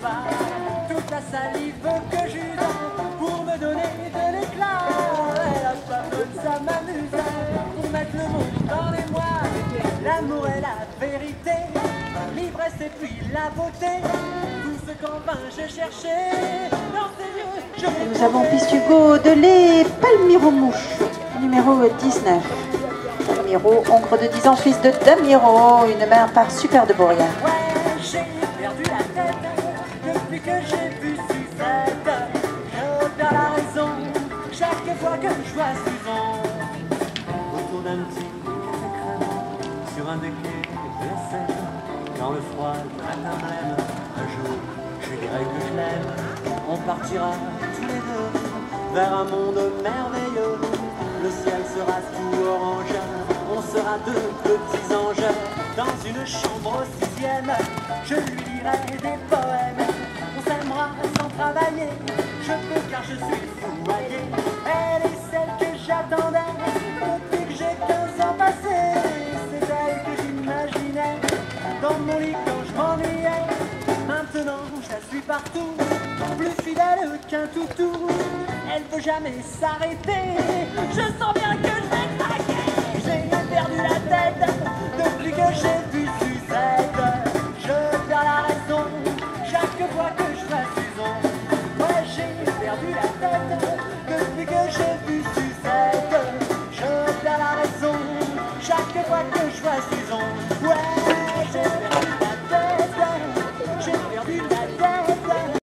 pas. Toute la salive que j'use pour me donner de l'éclat. Elle a pas besoin de ça m'amuse pour mettre le monde dans les mois. L'amour est la vérité, l'ivresse et puis la beauté. Tout ce qu'en vain j'ai cherché dans ses yeux. Nous avons piste Hugo de lait Palmiro Mouche, numéro 19. Palmiro, oncle de 10 ans, fils de Damiro, une mère par Super de Bourrière. Ouais, j'ai perdu la tête depuis que j'ai vu Suzette. Je perds la raison chaque fois que je vois Susan. Autour d'un petit café crème, sur un des quais de la Seine, dans le froid de matin blême, un jour je dirai que je l'aime. On partira tous les deux vers un monde merveilleux. Le ciel sera tout orange, on sera deux petits anges. Dans une chambre au 6e, je lui lirai des poèmes. On s'aimera sans travailler, je peux car je suis fourvoyé. Elle est celle que j'attendais depuis que j'ai 15 ans passés. C'est elle que j'imaginais dans mon lit quand je m'ennuyais. Maintenant je la suis partout, plus fidèle qu'un toutou. Elle peut jamais s'arrêter, je sens bien que je vais craquer. J'ai perdu la tête depuis que j'ai vu Suzette. Je perds la raison chaque fois que je vois Susan. Ouais, j'ai perdu la tête depuis que j'ai